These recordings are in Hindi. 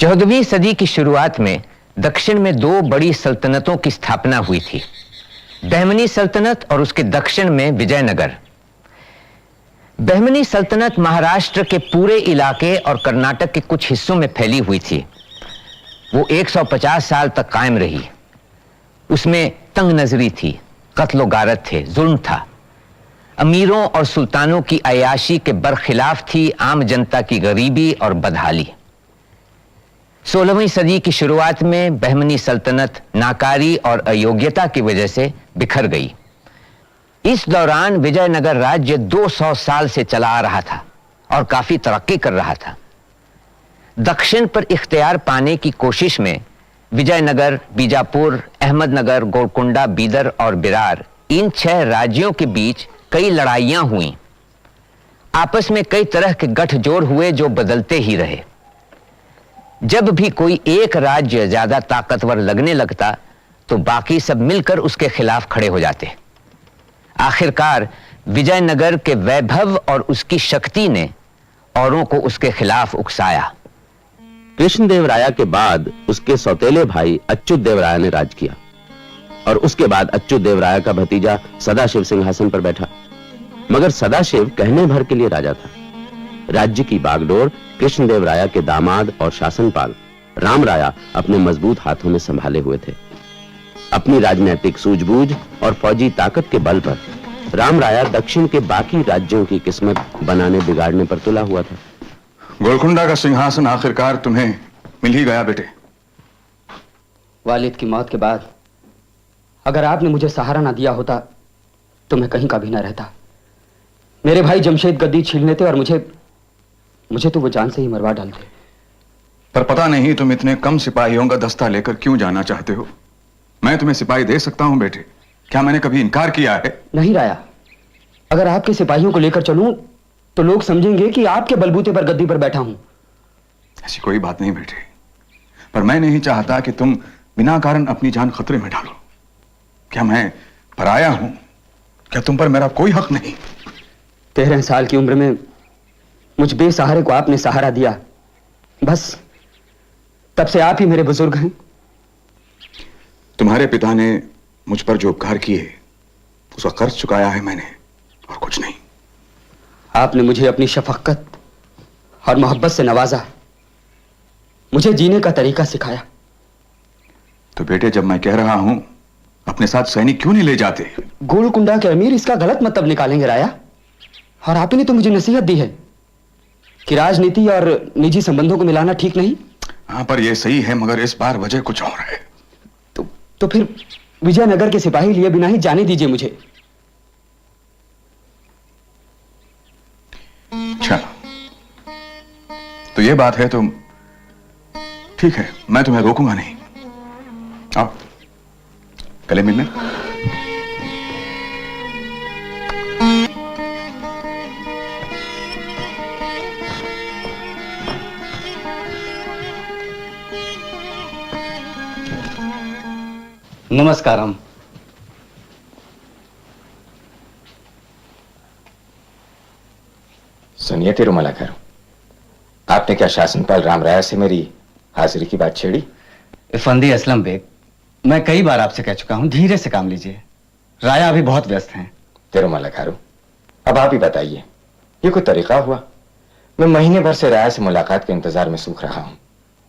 14वीं सदी की शुरुआत में दक्षिण में दो बड़ी सल्तनतों की स्थापना हुई थी, बहमनी सल्तनत और उसके दक्षिण में विजयनगर। बहमनी सल्तनत महाराष्ट्र के पूरे इलाके और कर्नाटक के कुछ हिस्सों में फैली हुई थी। वो 150 साल तक कायम रही। उसमें तंग नजरी थी, कत्लो गारत थे, जुल्म था। अमीरों और सुल्तानों की अयाशी के बरखिलाफ थी आम जनता की गरीबी और बदहाली। 16वीं सदी की शुरुआत में बहमनी सल्तनत नाकारी और अयोग्यता की वजह से बिखर गई। इस दौरान विजयनगर राज्य 200 साल से चला आ रहा था और काफी तरक्की कर रहा था। दक्षिण पर इख्तियार पाने की कोशिश में विजयनगर, बीजापुर, अहमदनगर, गोलकुंडा, बीदर और बिरार, इन 6 राज्यों के बीच कई लड़ाइयां हुईं। आपस में कई तरह के गठजोड़ हुए जो बदलते ही रहे। जब भी कोई एक राज्य ज्यादा ताकतवर लगने लगता तो बाकी सब मिलकर उसके खिलाफ खड़े हो जाते। आखिरकार विजयनगर के वैभव और उसकी शक्ति ने औरों को उसके खिलाफ उकसाया। कृष्णदेवराया के बाद उसके सौतेले भाई अच्युतदेवराया ने राज किया और उसके बाद अच्युतदेवराया का भतीजा सदाशिव सिंहासन पर बैठा। मगर सदाशिव कहने भर के लिए राजा था। राज्य की बागडोर कृष्णदेवराया के दामाद और शासनपाल रामराया अपने मजबूत हाथों में संभाले हुए थे। अपनी राजनीतिक सूझबूझ और फौजी ताकत के बल पर रामराया दक्षिण के बाकी राज्यों की किस्मत बनाने बिगाड़ने पर तुला हुआ था। गोलकुंडा का सिंहासन आखिरकार तुम्हें मिल ही गया बेटे। वालिद की मौत के बाद अगर आपने मुझे सहारा ना दिया होता तो मैं कहीं का भी ना रहता। मेरे भाई जमशेद गद्दी छीनने थे और मुझे तो वो जान से ही मरवा डालते। पर पता नहीं तुम इतने कम सिपाहियों का दस्ता लेकर क्यों जाना चाहते हो। मैं तुम्हें सिपाही दे सकता हूं बेटे, क्या मैंने कभी इनकार किया है? नहीं राया, अगर आपके सिपाहियों को लेकर चलूं तो लोग समझेंगे कि आपके बलबूते पर गद्दी पर बैठा हूं। ऐसी कोई बात नहीं बेटे, पर मैं नहीं चाहता कि तुम बिना कारण अपनी जान खतरे में डालो। क्या मैं पराया हूं? क्या तुम पर मेरा कोई हक नहीं? 13 साल की उम्र में मुझ बेसहारे को आपने सहारा दिया, बस तब से आप ही मेरे बुजुर्ग हैं। तुम्हारे पिता ने मुझ पर जो उपकार किए उसका कर्ज चुकाया है मैंने, और कुछ नहीं। आपने मुझे अपनी शफकत और मोहब्बत से नवाजा, मुझे जीने का तरीका सिखाया। तो बेटे, जब मैं कह रहा हूं अपने साथ सैनिक क्यों नहीं ले जाते? गोलकुंडा के अमीर इसका गलत मतलब निकालेंगे राया, और आप ही ने तो मुझे नसीहत दी है कि राजनीति और निजी संबंधों को मिलाना ठीक नहीं। हां, पर यह सही है, मगर इस बार वजह कुछ और है। तो फिर विजयनगर के सिपाही लिए बिना ही जाने दीजिए मुझे। चलो, तो ये बात है तो ठीक है, मैं तुम्हें रोकूंगा नहीं। आओ गले मिलने। नमस्कारम। सुनिए तिरुमलाकर, आपने क्या शासनपाल रामराया से मेरी हाजिरी की बात छेड़ी? इफंदी असलम बेग, मैं कई बार आपसे कह चुका हूं, धीरे से काम लीजिए। राया अभी बहुत व्यस्त हैं। तिरुमलाकर, अब आप ही बताइए, ये कोई तरीका हुआ? मैं महीने भर से राया से मुलाकात के इंतजार में सूख रहा हूं।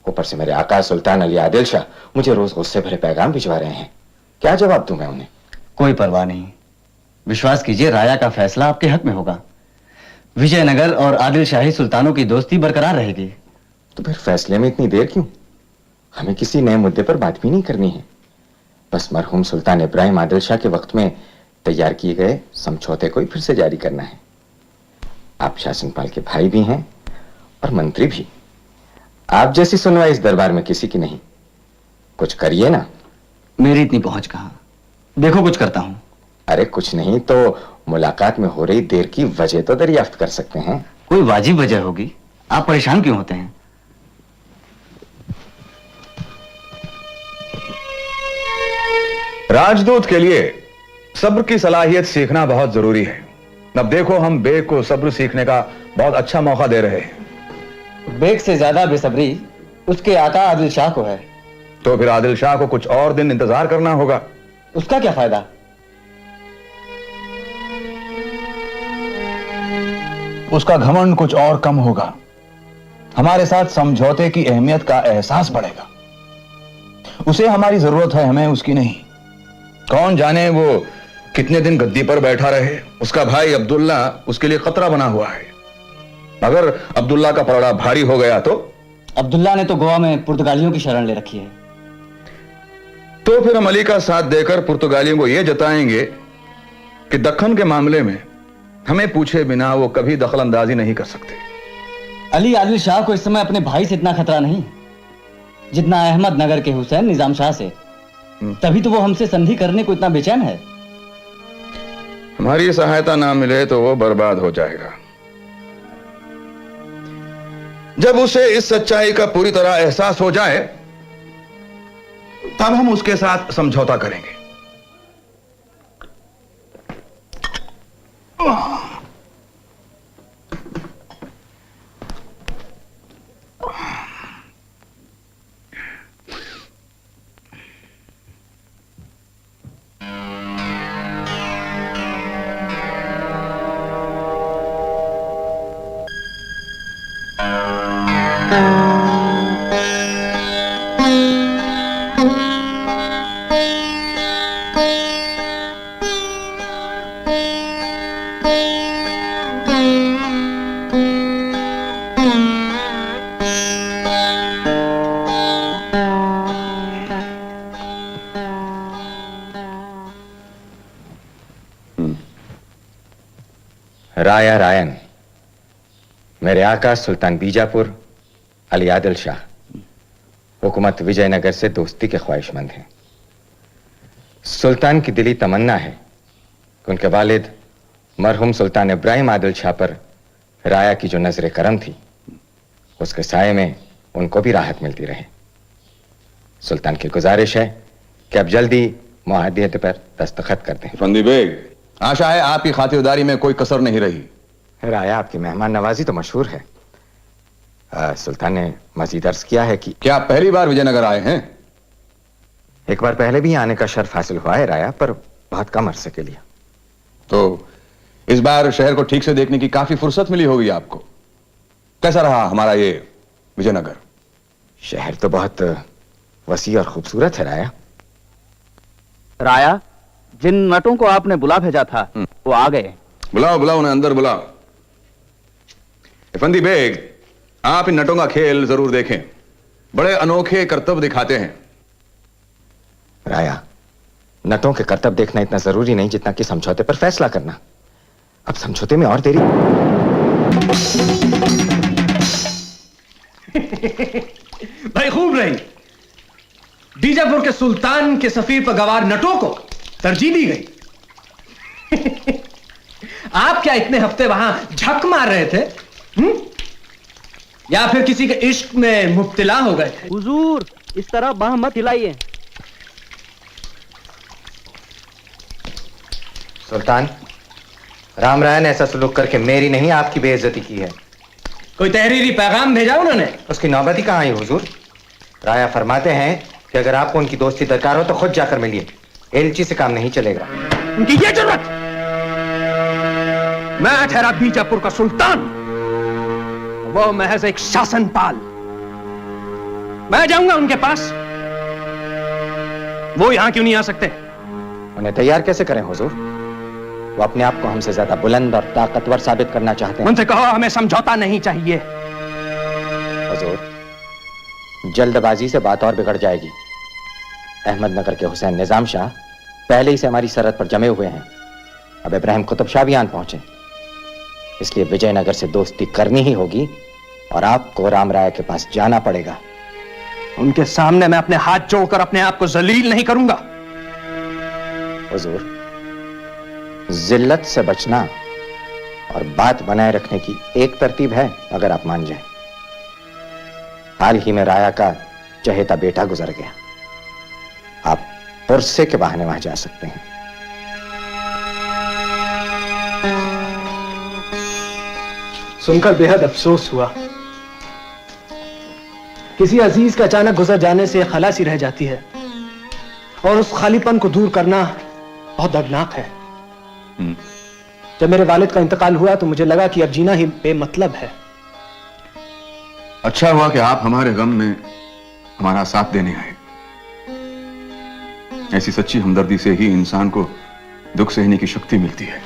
ऊपर से मेरे आका सुल्तान अली आदिल शाह मुझे रोज गुस्से भरे पैगाम भिजवा रहे हैं। क्या जवाब दूं मैं उन्हें? कोई परवाह नहीं, विश्वास कीजिए, राया का फैसला आपके हक में होगा। विजयनगर और आदिल शाही सुल्तानों की दोस्ती बरकरार रहेगी। तो फिर फैसले में इतनी देर क्यों? हमें किसी नए मुद्दे पर बात भी नहीं करनी है। बस मरहूम सुल्तान इब्राहिम आदिल शाह के वक्त में तैयार किए गए समझौते को ही फिर से जारी करना है। आप शासनपाल के भाई भी हैं और मंत्री भी। आप जैसी सुनवाई इस दरबार में किसी की नहीं। कुछ करिए ना। मेरी इतनी पहुंच कहां, देखो कुछ करता हूं। अरे कुछ नहीं तो मुलाकात में हो रही देर की वजह तो दरियाफ्त कर सकते हैं। कोई वाजिब वजह होगी, आप परेशान क्यों होते हैं? राजदूत के लिए सब्र की सलाहियत सीखना बहुत जरूरी है। अब देखो, हम बेग को सब्र सीखने का बहुत अच्छा मौका दे रहे हैं। बेग से ज्यादा बेसब्री उसके आका आदिल शाह को है। तो फिर आदिल शाह को कुछ और दिन इंतजार करना होगा। उसका क्या फायदा? उसका घमंड कुछ और कम होगा। हमारे साथ समझौते की अहमियत का एहसास बढ़ेगा। उसे हमारी जरूरत है, हमें उसकी नहीं। कौन जाने वो कितने दिन गद्दी पर बैठा रहे। उसका भाई अब्दुल्ला उसके लिए खतरा बना हुआ है। अगर अब्दुल्ला का पलड़ा भारी हो गया तो? अब्दुल्ला ने तो गोवा में पुर्तगालियों की शरण ले रखी है। तो फिर हम अली का साथ देकर पुर्तगालियों को यह जताएंगे कि दक्कन के मामले में हमें पूछे बिना वो कभी दखल अंदाजी नहीं कर सकते। अली आदिल शाह को इस समय अपने भाई से इतना खतरा नहीं जितना अहमदनगर के हुसैन निजाम शाह से। तभी तो वो हमसे संधि करने को इतना बेचैन है। हमारी सहायता ना मिले तो वो बर्बाद हो जाएगा। जब उसे इस सच्चाई का पूरी तरह एहसास हो जाए तब हम उसके साथ समझौता करेंगे। राया रायन, मेरे आका सुल्तान बीजापुर अली आदिल शाह हुकूमत विजयनगर से दोस्ती के ख्वाहिशमंद हैं। सुल्तान की दिली तमन्ना है कि उनके वालिद मरहूम सुल्तान इब्राहिम आदिल शाह पर राया की जो नजर करम थी उसके साये में उनको भी राहत मिलती रहे। सुल्तान की गुजारिश है कि अब जल्दी मुआहदियत पर दस्तखत कर दें। फंदी बेग, आशा है आपकी खातिरदारी में कोई कसर नहीं रही। राया, आपकी मेहमान नवाजी तो मशहूर है। सुल्तान ने मजीद अर्ज किया है कि क्या आप पहली बार विजयनगर आए हैं? एक बार पहले भी आने का शर्फ हासिल हुआ है राया, पर बहुत कम अरसे के लिए। तो इस बार शहर को ठीक से देखने की काफी फुर्सत मिली होगी आपको। कैसा रहा हमारा ये विजयनगर? शहर तो बहुत वसी और खूबसूरत है राया। राया, जिन नटों को आपने बुला भेजा था वो आ गए। बुलाओ बुलाओ, उन्हें अंदर बुलाओ। फंदी बेग, आप इन नटों का खेल जरूर देखें। बड़े अनोखे करतब दिखाते हैं। राया, नटों के करतब देखना इतना जरूरी नहीं जितना कि समझौते पर फैसला करना। अब समझौते में और देरी। भाई खूब रही। बीजापुर के सुल्तान के सफीर पर गवार नटों को तरजीह दी गई। आप क्या इतने हफ्ते वहां झक मार रहे थे? या फिर किसी के इश्क में मुब्तला हो गए थे? हुजूर, इस तरह बाह मत हिलाइए। सुल्तान, राम राय ने ऐसा सलूक करके मेरी नहीं आपकी बेइज्जती की है। कोई तहरीरी पैगाम भेजा उन्होंने? उसकी नौबत ही कहां आई हुजूर। राया फरमाते हैं कि अगर आपको उनकी दोस्ती दरकार हो तो खुद जाकर मिलिए। एलची से काम नहीं चलेगा। उनकी ये जरूरत? मैं ठहरा बीजापुर का सुल्तान, वो महज एक शासनपाल। मैं जाऊंगा उनके पास, वो यहां क्यों नहीं आ सकते? उन्हें तैयार कैसे करें हुजूर? वो अपने आप को हमसे ज्यादा बुलंद और ताकतवर साबित करना चाहते हैं। उनसे कहो हमें समझौता नहीं चाहिए। हुजूर, जल्दबाजी से बात और बिगड़ जाएगी। अहमदनगर के हुसैन निजाम शाह पहले ही से हमारी सरहद पर जमे हुए हैं। अब इब्राहिम कुतुब शाह भी आन पहुंचे, इसलिए विजयनगर से दोस्ती करनी ही होगी और आपको राम राय के पास जाना पड़ेगा। उनके सामने मैं अपने हाथ जोड़कर अपने आप को जलील नहीं करूंगा। हुजूर, जिल्लत से बचना और बात बनाए रखने की एक तरतीब है, अगर आप मान जाएं। हाल ही में राया का चहेता बेटा गुजर गया। आप पुरसे के बहाने वहां जा सकते हैं। सुनकर बेहद अफसोस हुआ। किसी अजीज के अचानक गुजर जाने से खलासी रह जाती है, और उस खालीपन को दूर करना बहुत दर्दनाक है। जब मेरे वालिद का इंतकाल हुआ तो मुझे लगा कि अब जीना ही बेमतलब है। अच्छा हुआ कि आप हमारे गम में हमारा साथ देने आए। ऐसी सच्ची हमदर्दी से ही इंसान को दुख सहने की शक्ति मिलती है।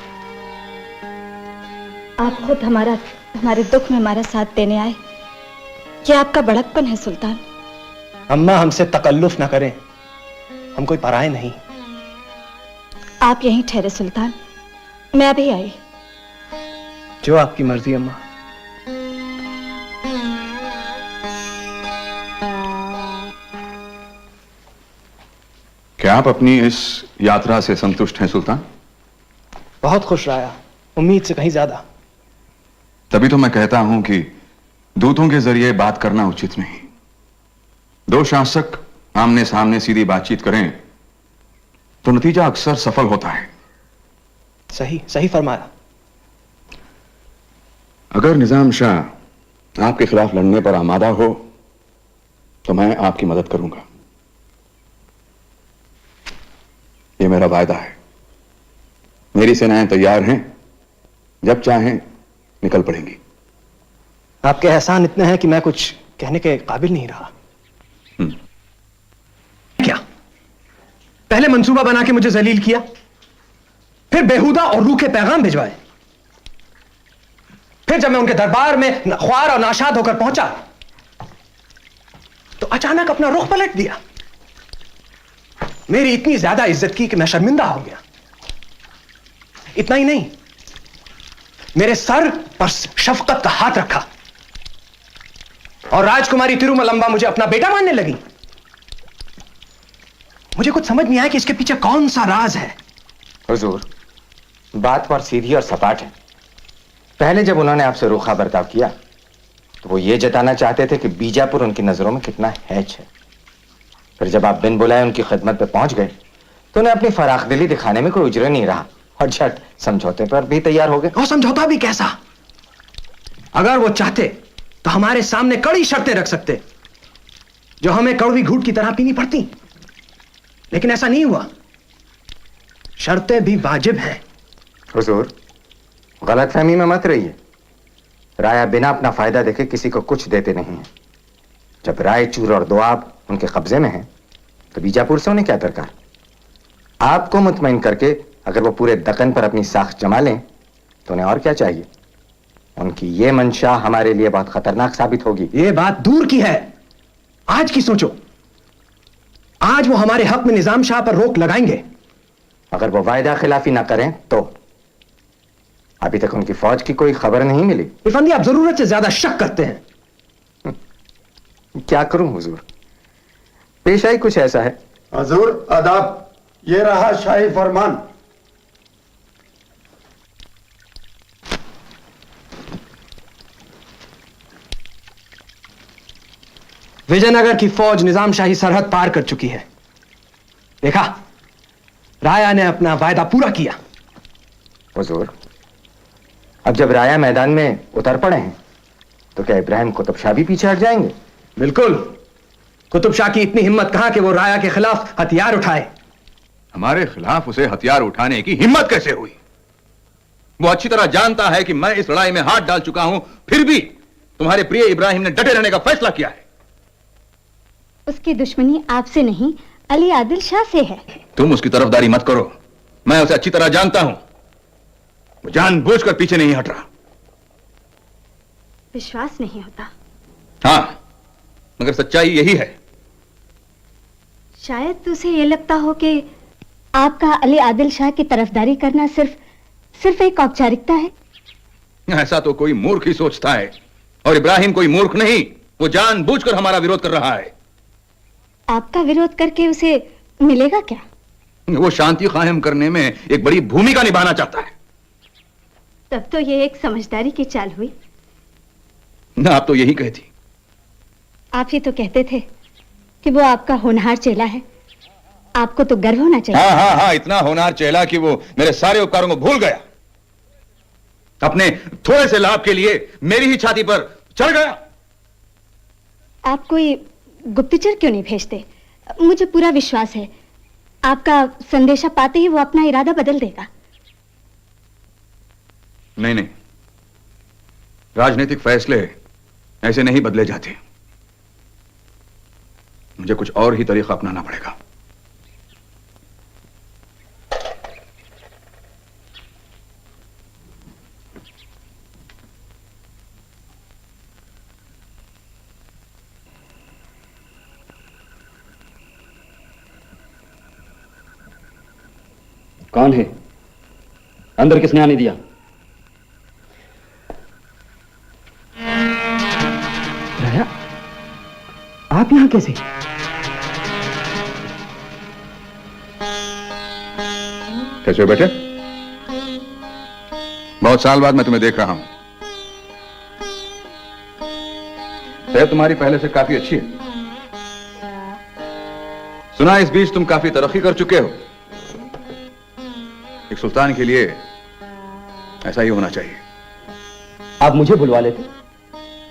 आप खुद हमारे दुख में हमारा साथ देने आए, ये आपका बड़कपन है सुल्तान। अम्मा, हमसे तकल्लुफ ना करें, हम कोई पराए नहीं। आप यहीं ठहरे सुल्तान, मैं अभी आई। जो आपकी मर्जी अम्मा। क्या आप अपनी इस यात्रा से संतुष्ट हैं सुल्तान? बहुत खुश रहा, उम्मीद से कहीं ज्यादा। तभी तो मैं कहता हूं कि दूतों के जरिए बात करना उचित नहीं। दो शासक आमने सामने सीधी बातचीत करें तो नतीजा अक्सर सफल होता है। सही सही फरमाया। अगर निजाम शाह आपके खिलाफ लड़ने पर आमादा हो तो मैं आपकी मदद करूंगा। यह मेरा वायदा है। मेरी सेनाएं तैयार हैं, जब चाहें निकल पड़ेंगी। आपके एहसान इतने हैं कि मैं कुछ कहने के काबिल नहीं रहा। क्या पहले मंसूबा बना के मुझे जलील किया, फिर बेहुदा और रूखे पैगाम भिजवाए, फिर जब मैं उनके दरबार में ख्वार और नाशाद होकर पहुंचा तो अचानक अपना रुख पलट दिया। मेरी इतनी ज्यादा इज्जत की कि मैं शर्मिंदा हो गया। इतना ही नहीं, मेरे सर पर शफकत का हाथ रखा और राजकुमारी तिरुमलंबा मुझे अपना बेटा मानने लगी। मुझे कुछ समझ नहीं आया कि इसके पीछे कौन सा राज है। हुजूर, बात पर सीधी और सपाट है। पहले जब उन्होंने आपसे रूखा बर्ताव किया तो वो ये जताना चाहते थे कि बीजापुर उनकी नजरों में कितना हैच है। फिर जब आप बिन बुलाए उनकी खिदमत पे पहुंच गए तो उन्हें अपनी फराखदिली दिखाने में कोई उजरे नहीं रहा और झट समझौते पर भी तैयार हो गए। और समझौता भी कैसा? अगर वो चाहते तो हमारे सामने कड़ी शर्तें रख सकते जो हमें कड़वी घूंट की तरह पीनी पड़ती, लेकिन ऐसा नहीं हुआ। शर्तें भी वाजिब हैं। हुजूर, गलतफहमी में मत रहिए। राया बिना अपना फायदा देखे किसी को कुछ देते नहीं है। जब रायचूर और दोआब उनके कब्जे में है तो बीजापुर से उन्हें क्या दरकार। आपको मुतमईन करके अगर वो पूरे दक्कन पर अपनी साख जमा लें तो उन्हें और क्या चाहिए। उनकी ये मंशा हमारे लिए बहुत खतरनाक साबित होगी। ये बात दूर की है, आज की सोचो। आज वो हमारे हक में निजाम शाह पर रोक लगाएंगे। अगर वो वायदा खिलाफी ना करें तो अभी तक उनकी फौज की कोई खबर नहीं मिली। इरफान, आप जरूरत से ज्यादा शक करते हैं। क्या करूं हुजूर, पेशा ही कुछ ऐसा है। हजूर आदाब, ये रहा शाही फरमान। विजयनगर की फौज निजाम शाही सरहद पार कर चुकी है। देखा, राया ने अपना वायदा पूरा किया। हुजूर, अब जब राया मैदान में उतर पड़े हैं तो क्या इब्राहिम कुतुब शाह भी पीछे हट जाएंगे? बिल्कुल। कुतुब शाह की इतनी हिम्मत कहां कि वो राया के खिलाफ हथियार उठाए। हमारे खिलाफ उसे हथियार उठाने की हिम्मत कैसे हुई? वो अच्छी तरह जानता है कि मैं इस लड़ाई में हाथ डाल चुका हूं, फिर भी तुम्हारे प्रिय इब्राहिम ने डटे रहने का फैसला किया है। उसकी दुश्मनी आपसे नहीं, अली आदिल शाह से है। तुम उसकी तरफदारी मत करो, मैं उसे अच्छी तरह जानता हूं। वो जानबूझकर पीछे नहीं हट रहा। विश्वास नहीं होता। हां, मगर सच्चाई यही है। शायद उसे ये लगता हो कि आपका अली आदिल शाह की तरफदारी करना सिर्फ एक औपचारिकता है। ऐसा तो कोई मूर्ख ही सोचता है, और इब्राहिम कोई मूर्ख नहीं। वो जानबूझकर हमारा विरोध कर रहा है। आपका विरोध करके उसे मिलेगा क्या? वो शांति कायम करने में एक बड़ी भूमिका निभाना चाहता है। तब तो ये एक समझदारी की चाल हुई। ना, आप तो यही कहती। आप ही तो कहते थे कि वो आपका होनहार चेला है। आपको तो गर्व होना चाहिए। हाँ, इतना होनहार चेला कि वो मेरे सारे उपकारों को भूल गया। अपने थोड़े से लाभ के लिए मेरी ही छाती पर चढ़ गया। आप कोई गुप्तचर क्यों नहीं भेजते? मुझे पूरा विश्वास है आपका संदेशा पाते ही वो अपना इरादा बदल देगा। नहीं नहीं, राजनीतिक फैसले ऐसे नहीं बदले जाते। मुझे कुछ और ही तरीका अपनाना पड़ेगा। कौन है? अंदर किसने आने दिया? राया, आप यहां कैसे? कैसे हो बेटे? बहुत साल बाद मैं तुम्हें देख रहा हूं। सेहत तुम्हारी पहले से काफी अच्छी है। सुना इस बीच तुम काफी तरक्की कर चुके हो। एक सुल्तान के लिए ऐसा ही होना चाहिए। आप मुझे बुलवा लेते,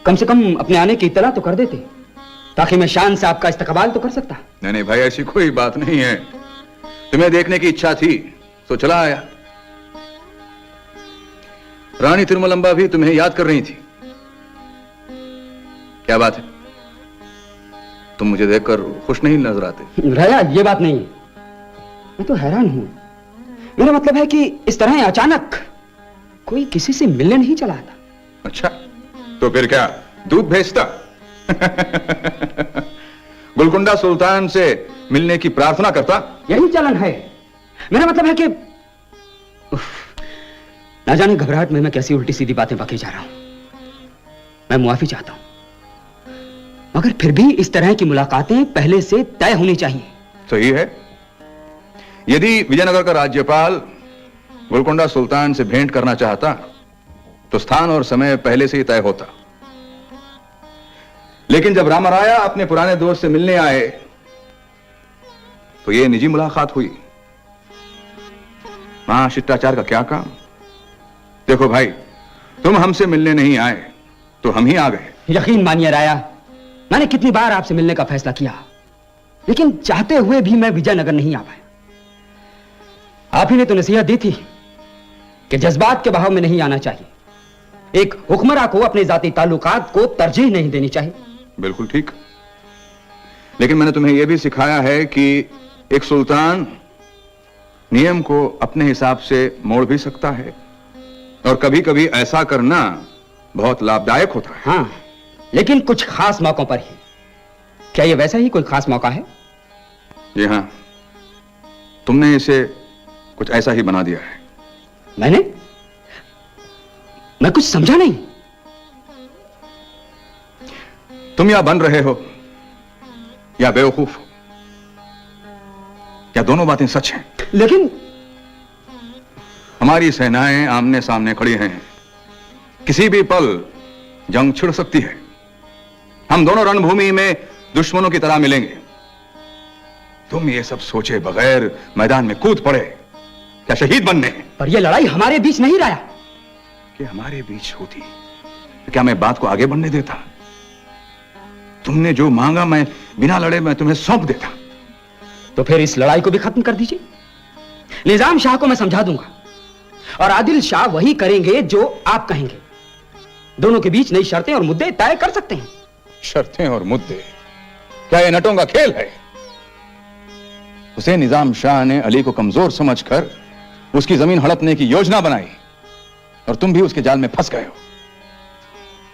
कम से कम अपने आने की इत्तला तो कर देते, ताकि मैं शान से आपका इस्तकबाल तो कर सकता। नहीं नहीं भाई, ऐसी कोई बात नहीं है। तुम्हें देखने की इच्छा थी तो चला आया। रानी तिरुमलंबा भी तुम्हें याद कर रही थी। क्या बात है, तुम मुझे देखकर खुश नहीं नजर आते। राया, ये बात नहीं है, मैं तो हैरान हूं। मेरा मतलब है कि इस तरह अचानक कोई किसी से मिलने नहीं चला आता। अच्छा, तो फिर क्या दूध भेजता? गोलकुंडा सुल्तान से मिलने की प्रार्थना करता? यही चलन है। मेरा मतलब है कि ना जाने घबराहट में मैं कैसी उल्टी सीधी बातें बके जा रहा हूं। मैं मुआफी चाहता हूं, मगर फिर भी इस तरह की मुलाकातें पहले से तय होनी चाहिए। सही है। यदि विजयनगर का राज्यपाल गोलकुंडा सुल्तान से भेंट करना चाहता तो स्थान और समय पहले से ही तय होता। लेकिन जब रामराया अपने पुराने दोस्त से मिलने आए तो यह निजी मुलाकात हुई। वहां शिष्टाचार का क्या काम? देखो भाई, तुम हमसे मिलने नहीं आए तो हम ही आ गए। यकीन मानिए राया, मैंने कितनी बार आपसे मिलने का फैसला किया, लेकिन चाहते हुए भी मैं विजयनगर नहीं आ पाया। आप ही ने तो नसीहत दी थी कि जज्बात के बहाव में नहीं आना चाहिए। एक हुक्मरां को अपने जाती ताल्लुकात को तरजीह नहीं देनी चाहिए। बिल्कुल ठीक। लेकिन मैंने तुम्हें यह भी सिखाया है कि एक सुल्तान नियम को अपने हिसाब से मोड़ भी सकता है, और कभी कभी ऐसा करना बहुत लाभदायक होता है। हाँ, लेकिन कुछ खास मौकों पर ही। क्या यह वैसा ही कोई खास मौका है? जी हां, तुमने इसे कुछ ऐसा ही बना दिया है। मैं कुछ समझा नहीं। तुम या बन रहे हो या बेवकूफ हो, या दोनों बातें सच हैं। लेकिन हमारी सेनाएं आमने सामने खड़ी हैं। किसी भी पल जंग छिड़ सकती है। हम दोनों रणभूमि में दुश्मनों की तरह मिलेंगे। तुम ये सब सोचे बगैर मैदान में कूद पड़े। क्या शहीद बनने हैं? पर यह लड़ाई हमारे बीच नहीं राया। कि हमारे बीच होती तो क्या मैं बात को आगे बढ़ने देता? तुमने जो मांगा मैं बिना लड़े मैं तुम्हें सौंप देता। तो फिर इस लड़ाई को भी खत्म कर दीजिए। निजाम शाह को मैं समझा दूंगा और आदिल शाह वही करेंगे जो आप कहेंगे। दोनों के बीच नई शर्तें और मुद्दे तय कर सकते हैं। शर्तें और मुद्दे? क्या यह नटों का खेल है? हुसैन निजाम शाह ने अली को कमजोर समझकर उसकी जमीन हड़पने की योजना बनाई, और तुम भी उसके जाल में फंस गए हो।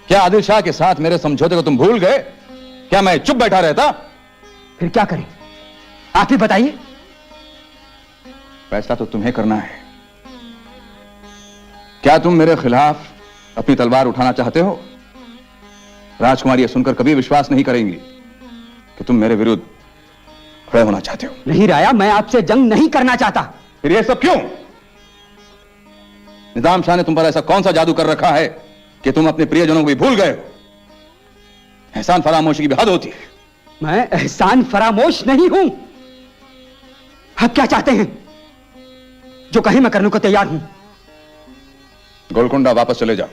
क्या आदिल शाह के साथ मेरे समझौते को तुम भूल गए? क्या मैं चुप बैठा रहता? फिर क्या करें, आप ही बताइए। फैसला तो तुम्हें करना है। क्या तुम मेरे खिलाफ अपनी तलवार उठाना चाहते हो? राजकुमारी यह सुनकर कभी विश्वास नहीं करेंगी कि तुम मेरे विरुद्ध खड़े होना चाहते हो। नहीं राया, मैं आपसे जंग नहीं करना चाहता। फिर यह सब क्यों? निजाम शाह ने तुम पर ऐसा कौन सा जादू कर रखा है कि तुम अपने प्रियजनों को भी भूल गए हो? एहसान फरामोशी की भी हद होती है। मैं एहसान फरामोश नहीं हूं। आप क्या चाहते हैं? जो कहे मैं करने को तैयार हूं। गोलकुंडा वापस चले जाओ।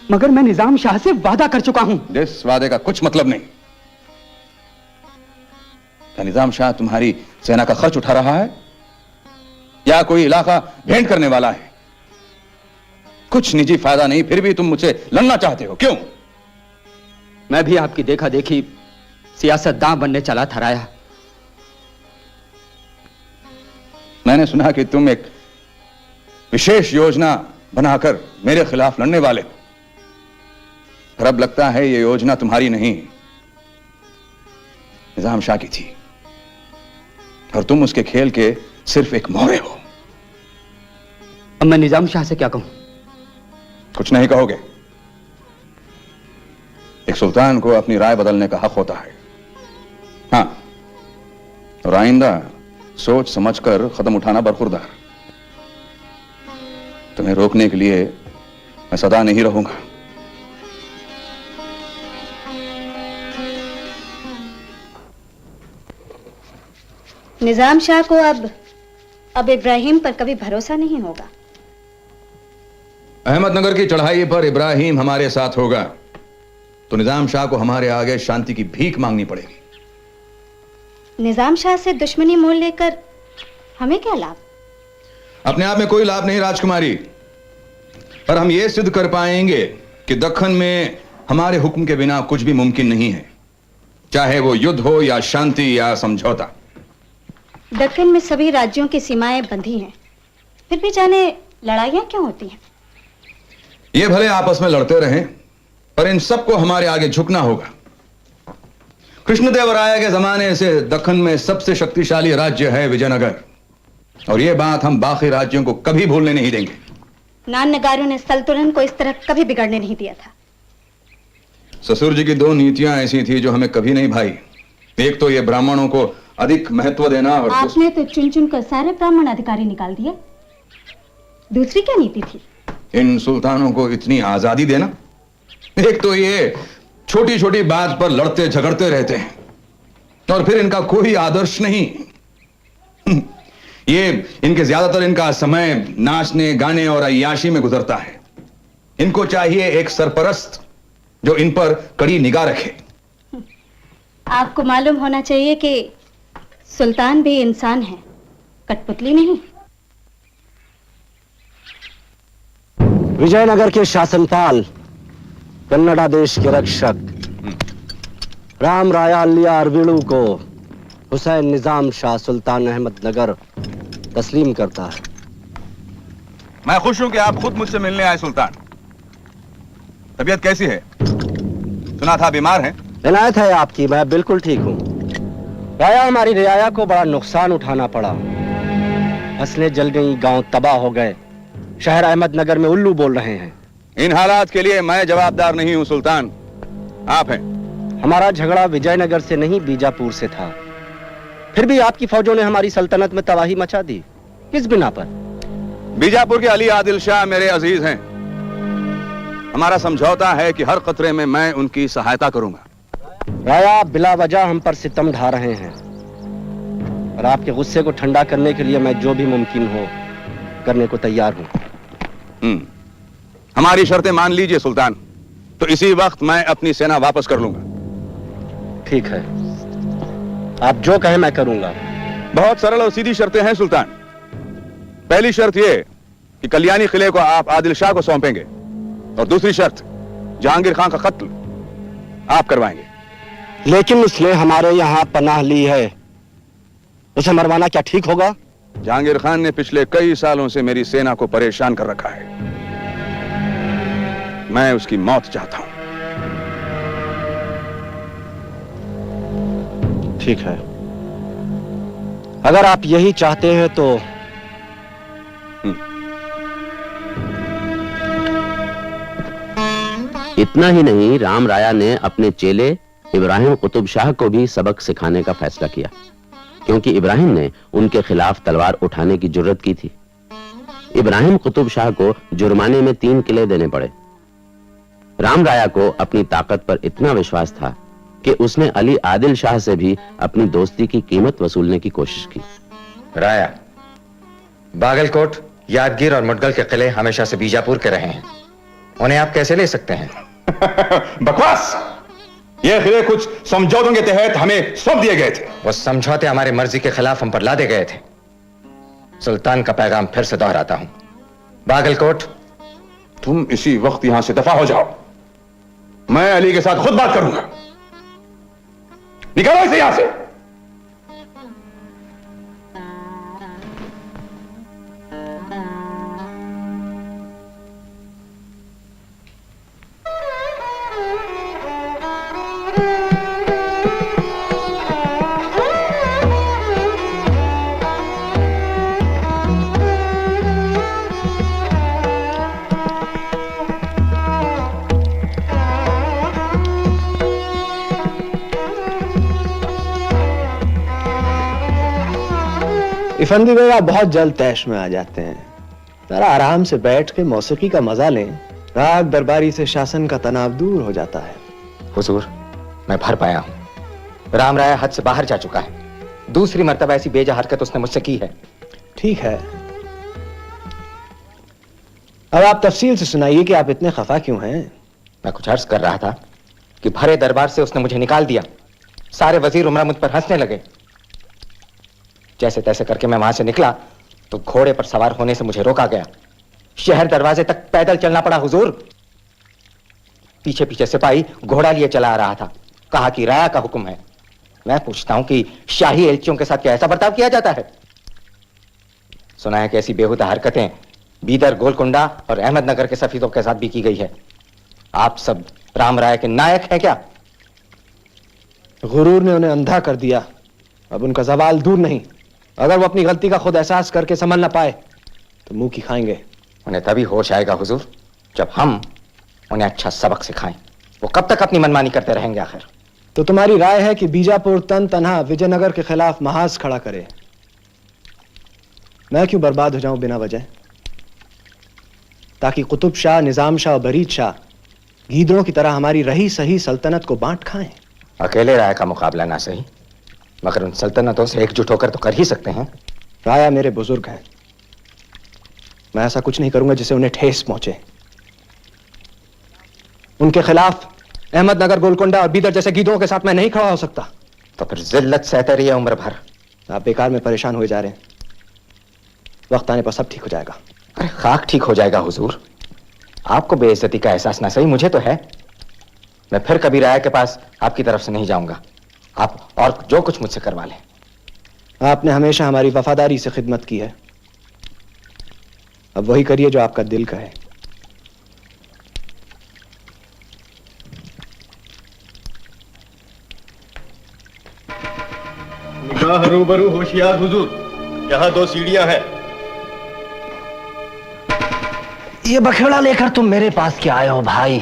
मगर मैं निजाम शाह से वादा कर चुका हूं। इस वादे का कुछ मतलब नहीं। क्या निजाम शाह तुम्हारी सेना का खर्च उठा रहा है या कोई इलाका भेंट करने वाला है? कुछ निजी फायदा नहीं, फिर भी तुम मुझसे लड़ना चाहते हो, क्यों? मैं भी आपकी देखा देखी सियासतदान बनने चला था राया। मैंने सुना कि तुम एक विशेष योजना बनाकर मेरे खिलाफ लड़ने वाले हो, पर अब लगता है यह योजना तुम्हारी नहीं, निजाम शाह की थी और तुम उसके खेल के सिर्फ एक मोहरे हो। अब मैं निजाम शाह से क्या कहूं? कुछ नहीं कहोगे। एक सुल्तान को अपनी राय बदलने का हक होता है। हां, और आइंदा सोच समझकर कदम उठाना बरखुरदार। तुम्हें रोकने के लिए मैं सदा नहीं रहूंगा। निजाम शाह को अब इब्राहिम पर कभी भरोसा नहीं होगा। अहमदनगर की चढ़ाई पर इब्राहिम हमारे साथ होगा तो निजाम शाह को हमारे आगे शांति की भीख मांगनी पड़ेगी। निजाम शाह से दुश्मनी मोल लेकर हमें क्या लाभ? अपने आप में कोई लाभ नहीं राजकुमारी, पर हम यह सिद्ध कर पाएंगे कि दक्खन में हमारे हुक्म के बिना कुछ भी मुमकिन नहीं है, चाहे वो युद्ध हो या शांति या समझौता। दक्कन में सभी राज्यों की सीमाएं बंधी हैं, फिर भी जाने लड़ाइयां क्यों होती हैं? ये भले आपस में लड़ते रहें, पर इन सबको हमारे आगे झुकना होगा। कृष्णदेवराय के जमाने से दक्खन में सबसे शक्तिशाली राज्य है विजयनगर, और यह बात हम बाकी राज्यों को कभी भूलने नहीं देंगे। नान नगारों ने सल्तनत को इस तरह कभी बिगड़ने नहीं दिया था। ससुर जी की दो नीतियां ऐसी थी जो हमें कभी नहीं भाई। एक तो ये ब्राह्मणों को अधिक महत्व देना, और आपने तो चुन चुन कर सारे ब्राह्मण अधिकारी निकाल दिए। दूसरी क्या नीति थी? इन सुल्तानों को इतनी आजादी देना। एक तो ये छोटी छोटी बात पर लड़ते झगड़ते रहते हैं, और फिर इनका कोई आदर्श नहीं। ये ज्यादातर इनका समय नाचने गाने और अय्याशी में गुजरता है। इनको चाहिए एक सरपरस्त जो इन पर कड़ी निगाह रखे। आपको मालूम होना चाहिए कि सुल्तान भी इंसान है, कठपुतली नहीं। विजयनगर के शासनपाल, कन्नड़ा देश के रक्षक राम राया अलिया अरविड़ू को हुसैन निजाम शाह सुल्तान अहमदनगर तस्लीम करता है। मैं खुश हूं कि आप खुद मुझसे मिलने आए सुल्तान। तबीयत कैसी है? सुना था बीमार हैं। इनायत है आपकी, मैं बिल्कुल ठीक हूँ। राया, हमारी रियाया को बड़ा नुकसान उठाना पड़ा। फसलें जल गई, गांव तबाह हो गए, शहर अहमदनगर में उल्लू बोल रहे हैं। इन हालात के लिए मैं जवाबदार नहीं हूं सुल्तान, आप हैं। हमारा झगड़ा विजयनगर से नहीं बीजापुर से था, फिर भी आपकी फौजों ने हमारी सल्तनत में तबाही मचा दी। किस बिना पर? बीजापुर के अली आदिल शाह मेरे अजीज हैं। हमारा समझौता है कि हर खतरे में मैं उनकी सहायता करूंगा। राया, बिला वजह हम पर सितम ढा रहे हैं, और आपके गुस्से को ठंडा करने के लिए मैं जो भी मुमकिन हो करने को तैयार हूं। हमारी शर्तें मान लीजिए सुल्तान, तो इसी वक्त मैं अपनी सेना वापस कर लूंगा। ठीक है, आप जो कहें मैं करूंगा। बहुत सरल और सीधी शर्तें हैं सुल्तान। पहली शर्त यह कि कल्याणी किले को आप आदिल शाह को सौंपेंगे, और दूसरी शर्त जहांगीर खान का कत्ल आप करवाएंगे। लेकिन उसने हमारे यहाँ पनाह ली है, उसे मरवाना क्या ठीक होगा? जहांगीर खान ने पिछले कई सालों से मेरी सेना को परेशान कर रखा है। मैं उसकी मौत चाहता हूं। ठीक है, अगर आप यही चाहते हैं तो इतना ही नहीं, राम राया ने अपने चेले इब्राहिम कुतुब शाह को भी सबक सिखाने का फैसला किया, क्योंकि इब्राहिम ने उनके खिलाफ तलवार उठाने की जुर्रत की थी। इब्राहिम कुतुब शाह को जुर्माने में 3 किले देने पड़े। राम राया को अपनी ताकत पर इतना विश्वास था कि उसने अली आदिल शाह से भी अपनी दोस्ती की कीमत वसूलने की कोशिश की। राया, बागलकोट, यादगीर और मुडगल के किले हमेशा से बीजापुर के रहे हैं। उन्हें आप कैसे ले सकते हैं? बकवास। ये किले कुछ समझौतों के तहत हमें सौंप दिए गए थे। वो समझौते हमारे मर्जी के खिलाफ हम पर लादे गए थे। सुल्तान का पैगाम फिर से दोहराता हूं, बागलकोट, तुम इसी वक्त यहां से दफा हो जाओ। मैं अली के साथ खुद बात करूंगा। निकालो इसे यहां से। इफंदी भाई, आप बहुत जल्द तैश में आ जाते हैं। जरा आराम से बैठ के मौसीकी का मजा लें। राग दरबारी से शासन का तनाव दूर हो जाता है। हुजूर, मैं भर पाया हूं। राम राय हद से बाहर जा चुका है। दूसरी मर्तबा ऐसी बेजा हरकत उसने मुझसे की है। ठीक है, अब आप तफसील से सुनाइए कि आप इतने खफा क्यों हैं। मैं कुछ अर्ज कर रहा था कि भरे दरबार से उसने मुझे निकाल दिया। सारे वजीर उमरा मुझ पर हंसने लगे। जैसे तैसे करके मैं वहां से निकला तो घोड़े पर सवार होने से मुझे रोका गया। शहर दरवाजे तक पैदल चलना पड़ा हुजूर। पीछे पीछे सिपाही घोड़ा लिए चला आ रहा था। कहा कि राया का हुक्म है। मैं पूछता हूं कि शाही एलचियों के साथ क्या ऐसा बर्ताव किया जाता है? सुना है कि ऐसी बेहुदा हरकतें बीदर, गोलकुंडा और अहमदनगर के सफीदों के साथ भी की गई है। आप सब राम राय के नायक हैं क्या? गुरूर ने उन्हें अंधा कर दिया, अब उनका जवाल दूर नहीं। अगर वो अपनी गलती का खुद एहसास करके संभल ना पाए तो मुंह की खाएंगे। उन्हें तभी होश आएगा हुजूर जब हम उन्हें अच्छा सबक सिखाएं। वो कब तक अपनी मनमानी करते रहेंगे आखिर? तो तुम्हारी राय है कि बीजापुर तन तनहा विजयनगर के खिलाफ महाज खड़ा करे। मैं क्यों बर्बाद हो जाऊं बिना वजह, ताकि कुतुब शाह, निजाम शाह और बरीद शाह गीदड़ों की तरह हमारी रही सही सल्तनत को बांट खाएं। अकेले राय का मुकाबला ना सही, मगर उन सल्तनतों से एकजुट होकर तो कर ही सकते हैं। राया मेरे बुजुर्ग हैं, मैं ऐसा कुछ नहीं करूंगा जिससे उन्हें ठेस पहुंचे। उनके खिलाफ अहमदनगर, गोलकुंडा और बीदर जैसे गीदड़ों के साथ मैं नहीं खड़ा हो सकता। तो फिर जिल्लत सहते रहिए उम्र भर। आप बेकार में परेशान हुए जा रहे हैं। वक्त आने पर सब ठीक हो जाएगा। अरे खाक ठीक हो जाएगा हुजूर। आपको बेइज्जती का एहसास ना सही, मुझे तो है। मैं फिर कभी राया के पास आपकी तरफ से नहीं जाऊंगा। आप और जो कुछ मुझसे करवा लें। आपने हमेशा हमारी वफादारी से खिदमत की है, अब वही करिए जो आपका दिल कहे। निगाह रूबरू होशियार हुजूर, यहाँ 2 सीढ़ियां हैं। ये बखेड़ा लेकर तुम मेरे पास क्या आए हो भाई?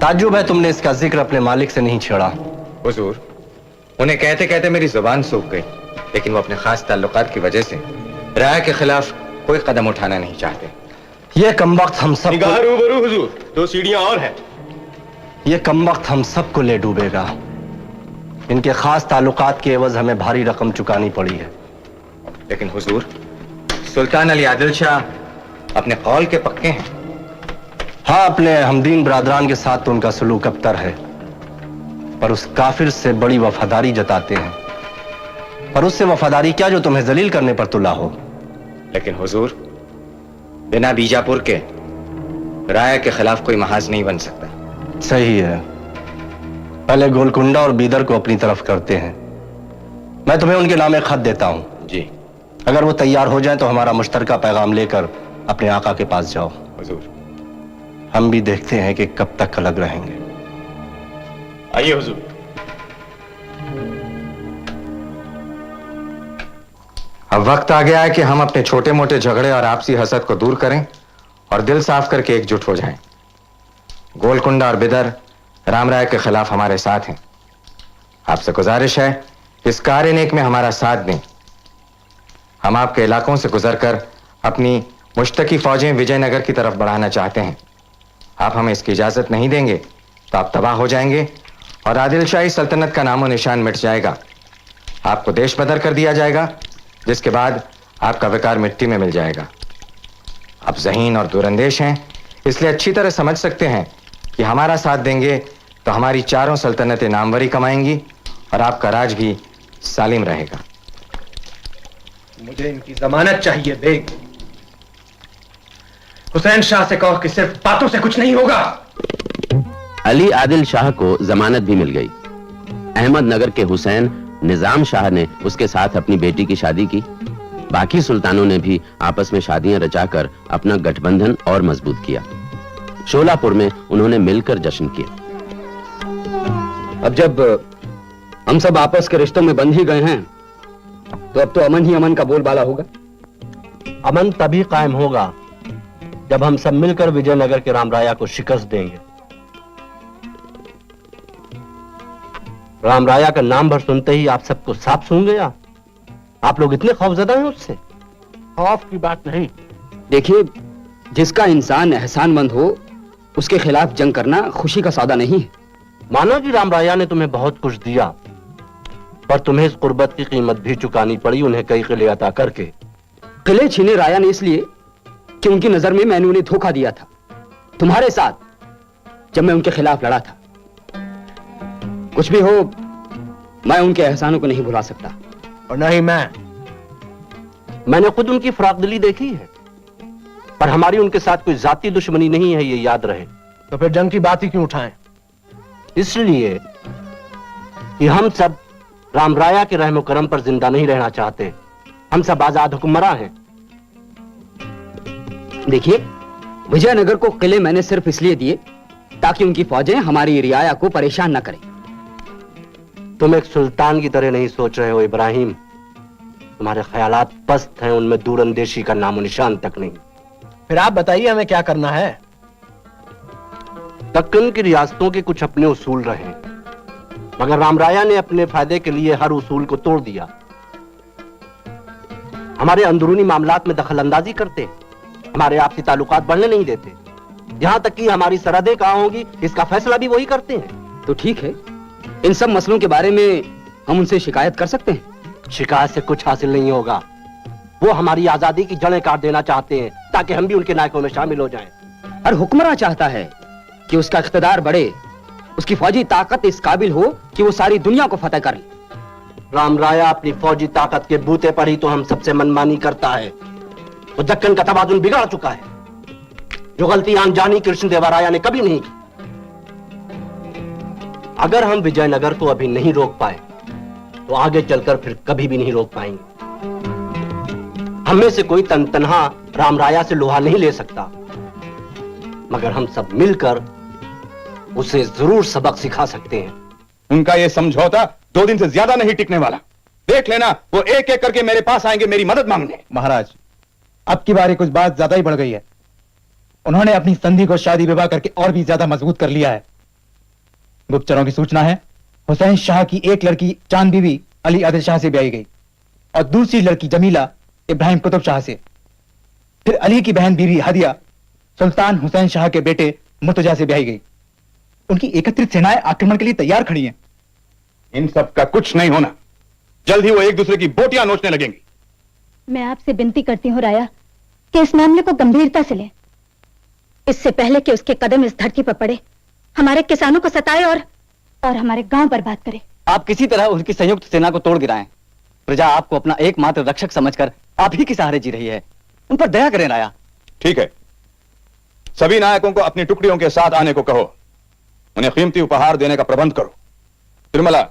ताज्जुब है तुमने इसका जिक्र अपने मालिक से नहीं छेड़ा। हुजूर, उन्हें कहते कहते मेरी जुबान सूख गई, लेकिन वो अपने खास ताल्लुकात की वजह से राय के खिलाफ कोई कदम उठाना नहीं चाहते। ये कमबख्त हम सब निगाह रूबरू हुजूर, 2 सीढ़ियां और हैं। ये कमबख्त हम सबको ले डूबेगा। इनके खास ताल्लुकात के एवज हमें भारी रकम चुकानी पड़ी है। लेकिन हुजूर, सुल्तान अली आदिल शाह अपने कौल के पक्के हैं। हाँ, अपने हमदीन बरादरान के साथ तो उनका सलूक अबतर है, पर उस काफिर से बड़ी वफादारी जताते हैं। पर उससे वफादारी क्या जो तुम्हें जलील करने पर तुला हो। लेकिन हुजूर, बिना बीजापुर के राय के खिलाफ कोई महाज नहीं बन सकता। सही है, पहले गोलकुंडा और बीदर को अपनी तरफ करते हैं। मैं तुम्हें उनके नाम खत देता हूं जी। अगर वो तैयार हो जाएं तो हमारा मुश्तरका पैगाम लेकर अपने आका के पास जाओ। हुजूर, हम भी देखते हैं कि कब तक अलग रहेंगे। आइए हुजूर। अब वक्त आ गया है कि हम अपने छोटे मोटे झगड़े और आपसी हसद को दूर करें और दिल साफ करके एकजुट हो जाएं। गोलकुंडा और बिदर राम राय के खिलाफ हमारे साथ हैं। आपसे गुजारिश है इस कार्य नेक में हमारा साथ दें। हम आपके इलाकों से गुजरकर अपनी मुश्तकी फौजें विजयनगर की तरफ बढ़ाना चाहते हैं। आप हमें इसकी इजाजत नहीं देंगे तो आप तबाह हो जाएंगे और आदिल शाही सल्तनत का नामो निशान मिट जाएगा। आपको देश बदर कर दिया जाएगा, जिसके बाद आपका विकार मिट्टी में मिल जाएगा। आप ज़हीन और दूरंदेश हैं, इसलिए अच्छी तरह समझ सकते हैं कि हमारा साथ देंगे तो हमारी चारों सल्तनतें नामवरी कमाएंगी और आपका राज भी सालिम रहेगा। मुझे इनकी जमानत चाहिए बेग। हुसैन शाह से कहो कि सिर्फ बातों से कुछ नहीं होगा। अली आदिल शाह को जमानत भी मिल गई। अहमदनगर के हुसैन निजाम शाह ने उसके साथ अपनी बेटी की शादी की। बाकी सुल्तानों ने भी आपस में शादियां रचाकर अपना गठबंधन और मजबूत किया। शोलापुर में उन्होंने मिलकर जश्न किया। अब जब हम सब आपस के रिश्तों में बंध ही गए हैं तो अब तो अमन ही अमन का बोलबाला होगा। अमन तभी कायम होगा जब हम सब मिलकर विजयनगर के रामराया को शिकस्त देंगे। रामराया का नाम भर सुनते ही आप सबको सांप सूंघ गया। आप लोग इतने खौफजदा हैं उससे? खौफ की बात नहीं। देखिए, जिसका इंसान एहसानमंद हो उसके खिलाफ जंग करना खुशी का सौदा नहीं है। मानो कि रामराया ने तुम्हें बहुत कुछ दिया, पर तुम्हें इस कुर्बत की कीमत भी चुकानी पड़ी उन्हें कई किले अता करके। किले छीने राया ने इसलिए कि उनकी नजर में मैंने उन्हें धोखा दिया था तुम्हारे साथ जब मैं उनके खिलाफ लड़ा था। कुछ भी हो, मैं उनके एहसानों को नहीं भुला सकता। और नहीं मैंने खुद उनकी फराकदिली देखी है, पर हमारी उनके साथ कोई जाती दुश्मनी नहीं है, ये याद रहे। तो फिर जंग की बात ही क्यों उठाएं? इसलिए कि हम सब रामराया के रहमो करम पर जिंदा नहीं रहना चाहते। हम सब आजाद हुक्मरां हैं। देखिए, विजयनगर को किले मैंने सिर्फ इसलिए दिए ताकि उनकी फौजें हमारी रियाया को परेशान न करें। तुम एक सुल्तान की तरह नहीं सोच रहे हो इब्राहिम। तुम्हारे ख्यालात पस्त हैं, उनमें दूरंदेशी का नामो निशान तक नहीं। फिर आप बताइए हमें क्या करना है? दक्कन की रियासतों के कुछ अपने उसूल रहे, मगर रामराया ने अपने फायदे के लिए हर उसूल को तोड़ दिया। हमारे अंदरूनी मामलात में दखल अंदाजी करते, हमारे आपसी ताल्लुकात बढ़ने नहीं देते। यहां तक कि हमारी सरहदें कहां होंगी इसका फैसला भी वही करते हैं। तो ठीक है, इन सब मसलों के बारे में हम उनसे शिकायत कर सकते हैं। शिकायत से कुछ हासिल नहीं होगा। वो हमारी आजादी की जड़ें काट देना चाहते हैं ताकि हम भी उनके नायकों में शामिल हो जाएं। और हुक्मरान चाहता है कि उसका इख्तिदार बढ़े, उसकी फौजी ताकत इस काबिल हो कि वो सारी दुनिया को फतेह कर ले। रामराया अपनी फौजी ताकत के बूते पर ही तो हम सबसे मनमानी करता है। वो दक्कन का तवाजुन बिगाड़ चुका है, जो गलती अनजानी कृष्णदेवराया ने कभी नहीं की। अगर हम विजयनगर को अभी नहीं रोक पाए तो आगे चलकर फिर कभी भी नहीं रोक पाएंगे। हमें से कोई तनहा रामराया से लोहा नहीं ले सकता, मगर हम सब मिलकर उसे जरूर सबक सिखा सकते हैं। उनका यह समझौता 2 दिन से ज्यादा नहीं टिकने वाला। देख लेना, वो एक एक करके मेरे पास आएंगे मेरी मदद मांगने। महाराज, अब की बारी कुछ बात ज्यादा ही बढ़ गई है। उन्होंने अपनी संधि को शादी विवाह करके और भी ज्यादा मजबूत कर लिया है। गुप्तचरों की सूचना है, हुसैन शाह की एक लड़की चांद बीवी अली आदिल शाह से ब्याही गई और दूसरी लड़की जमीला इब्राहिम कुतुब शाह से। फिर अली की बहन बीवी हदिया सुल्तान हुसैन शाह के बेटे मुर्तजा से ब्याही गई। उनकी एकत्रित सेनाएं आक्रमण के लिए तैयार खड़ी हैं। इन सब का कुछ नहीं होना। जल्द ही वो एक दूसरे की बोटियां नोचने लगेंगी। मैं आपसे विनती करती हूँ राया कि इस मामले को गंभीरता से लें, इससे पहले कि उसके कदम इस धरती पर पड़े, हमारे किसानों को सताए और हमारे गांव बर्बाद करे। आप किसी तरह उनकी संयुक्त सेना को तोड़ गिराएं। प्रजा आपको अपना एकमात्र रक्षक समझकर आप ही के सहारे जी रही है। उन पर दया करें राया। ठीक है, सभी नायकों को अपनी टुकड़ियों के साथ आने को कहो। उन्हें कीमती उपहार देने का प्रबंध करो। तिरमला,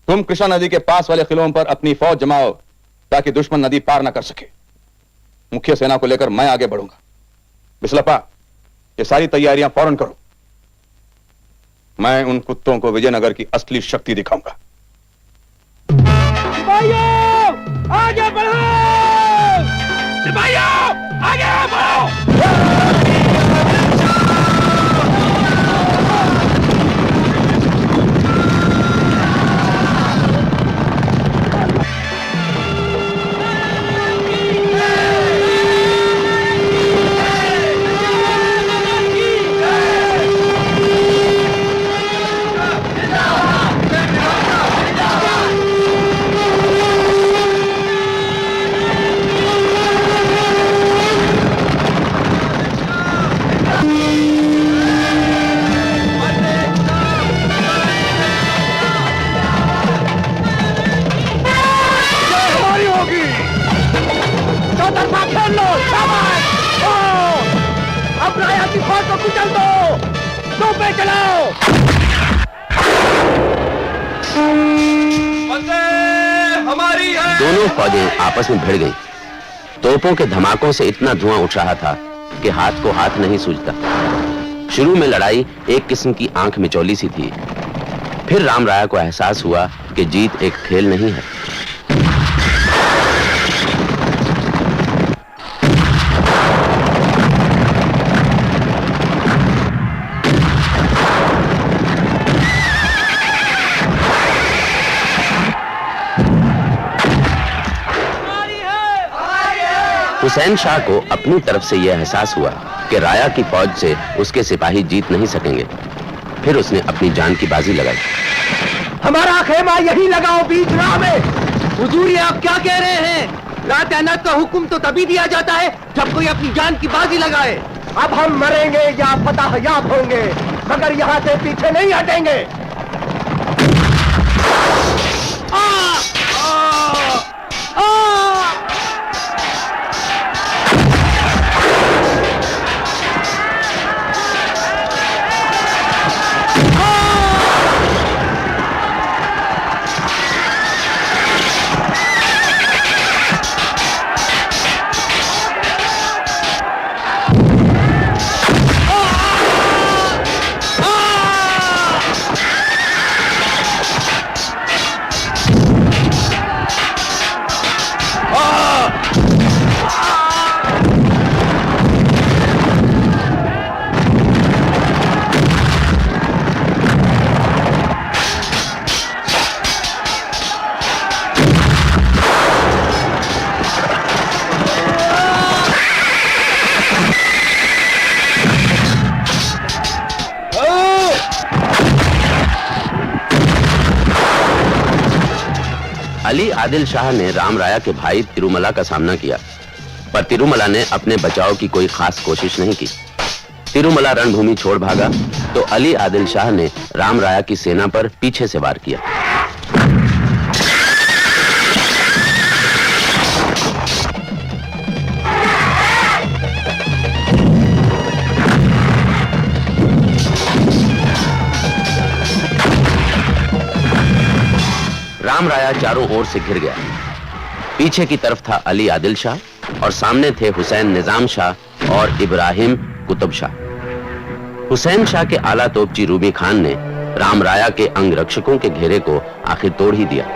तुम कृष्णा नदी के पास वाले किलों पर अपनी फौज जमाओ ताकि दुश्मन नदी पार न कर सके। मुख्य सेना को लेकर मैं आगे बढ़ूंगा। बिस्लप्पा, ये सारी तैयारियां फौरन करो। मैं उन कुत्तों को विजयनगर की असली शक्ति दिखाऊंगा। सिपाहियों, आगे बढ़ो! सिपाहियों, आगे बढ़ो! गोले चलाओ। हमारी है। दोनों फौजें आपस में भिड़ गईं। तोपों के धमाकों से इतना धुआं उठ रहा था कि हाथ को हाथ नहीं सूझता। शुरू में लड़ाई एक किस्म की आंख मिचौली सी थी। फिर राम राया को एहसास हुआ कि जीत एक खेल नहीं है। हुसैन शाह को अपनी तरफ से यह एहसास हुआ कि राया की फौज से उसके सिपाही जीत नहीं सकेंगे। फिर उसने अपनी जान की बाजी लगाई। हमारा खेमा यही लगाओ बीच राह में। हुजूर ये आप क्या कह रहे हैं? रात अनात का हुक्म तो तभी दिया जाता है जब कोई अपनी जान की बाजी लगाए। अब हम मरेंगे या फतह याब होंगे, मगर यहाँ से पीछे नहीं हटेंगे। अली आदिल शाह ने राम राया के भाई तिरुमला का सामना किया, पर तिरुमला ने अपने बचाव की कोई खास कोशिश नहीं की। तिरुमला रणभूमि छोड़ भागा तो अली आदिल शाह ने राम राया की सेना पर पीछे से वार किया। राम राया चारों ओर से घिर गया। पीछे की तरफ था अली आदिल शाह और सामने थे हुसैन निजाम शाह और इब्राहिम कुतुब शाह। हुसैन शाह के आला तोपची रूबी खान ने राम राया के अंगरक्षकों के घेरे को आखिर तोड़ ही दिया।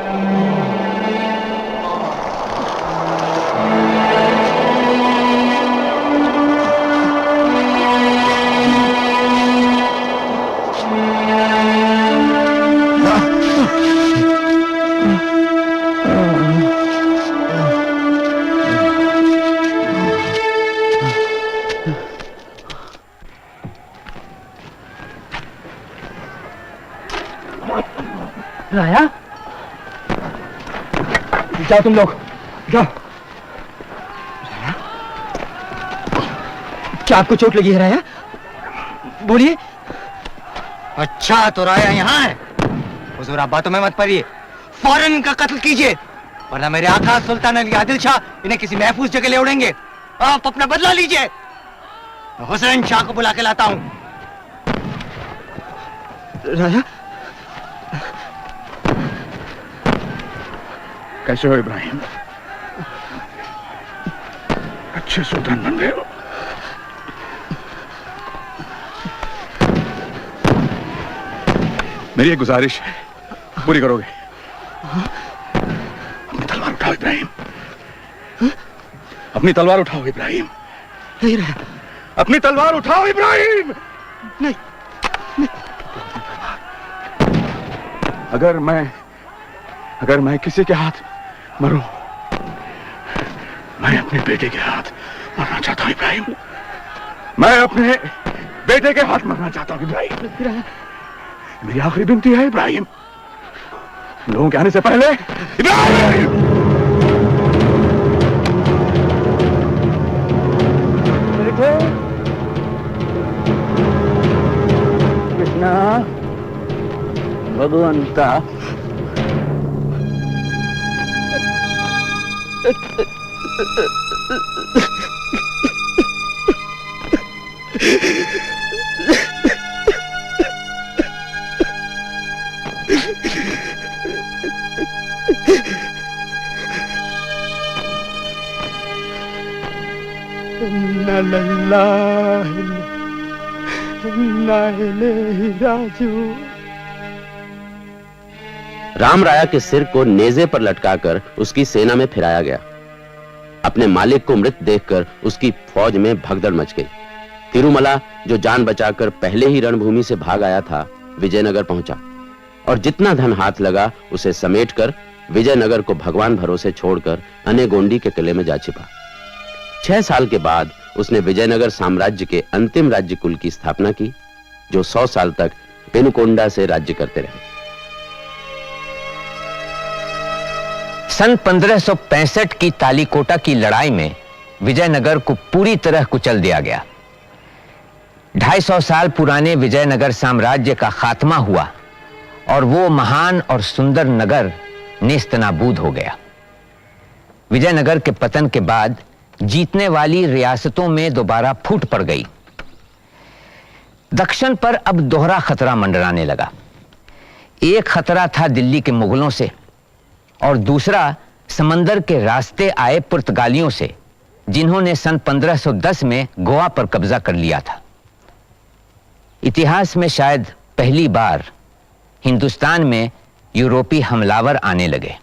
राया, जाओ तुम लोग, जाओ। क्या आपको चोट लगी है राया? बोलिए। अच्छा तो राया यहाँ है। हुजूर आप बातों में मत पड़िए, फौरन इनका कत्ल कीजिए, वरना मेरे आका सुल्तान अली आदिल शाह इन्हें किसी महफूज जगह ले उड़ेंगे। आप अपना बदला लीजिए। हुसैन शाह को बुला के लाता हूँ। राया, कैसे हो इब्राहिम? अच्छे सुल्तान बन गए हो। मेरी एक गुजारिश है, पूरी करोगे? अपनी तलवार उठाओ इब्राहिम। अपनी तलवार उठाओ इब्राहिम। नहीं राया, अपनी तलवार उठाओ इब्राहिम। नहीं, नहीं। अगर मैं किसी के हाथ मरूं, मैं अपने बेटे के हाथ मरना चाहता हूं इब्राहिम। मैं अपने बेटे के हाथ मरना चाहता हूं इब्राहिम। मेरी आखिरी विनती है इब्राहिम, लोगों के आने से पहले इब्राहिम। कृष्णा, भगवंता, राम राया के सिर को नेजे पर लटकाकर उसकी सेना में फिराया गया। अपने मालिक को मृत देखकर उसकी फौज में भगदड़ मच गई। तिरुमला, जो जान बचाकर पहले ही रणभूमि से भाग आया था, विजयनगर पहुंचा और जितना धन हाथ लगा उसे समेटकर विजयनगर को भगवान भरोसे छोड़कर अनेगोंडी के किले में जा छिपा। 6 साल के बाद उसने विजयनगर साम्राज्य के अंतिम राज्य कुल की स्थापना की, जो 100 साल तक पेनुकोंडा से राज्य करते रहे। सन 1565 की तालीकोटा की लड़ाई में विजयनगर को पूरी तरह कुचल दिया गया। 250 साल पुराने विजयनगर साम्राज्य का खात्मा हुआ और वो महान और सुंदर नगर नेस्तनाबूद हो गया। विजयनगर के पतन के बाद जीतने वाली रियासतों में दोबारा फूट पड़ गई। दक्षिण पर अब दोहरा खतरा मंडराने लगा। एक खतरा था दिल्ली के मुगलों से और दूसरा समंदर के रास्ते आए पुर्तगालियों से, जिन्होंने सन 1510 में गोवा पर कब्जा कर लिया था। इतिहास में शायद पहली बार हिंदुस्तान में यूरोपी हमलावर आने लगे।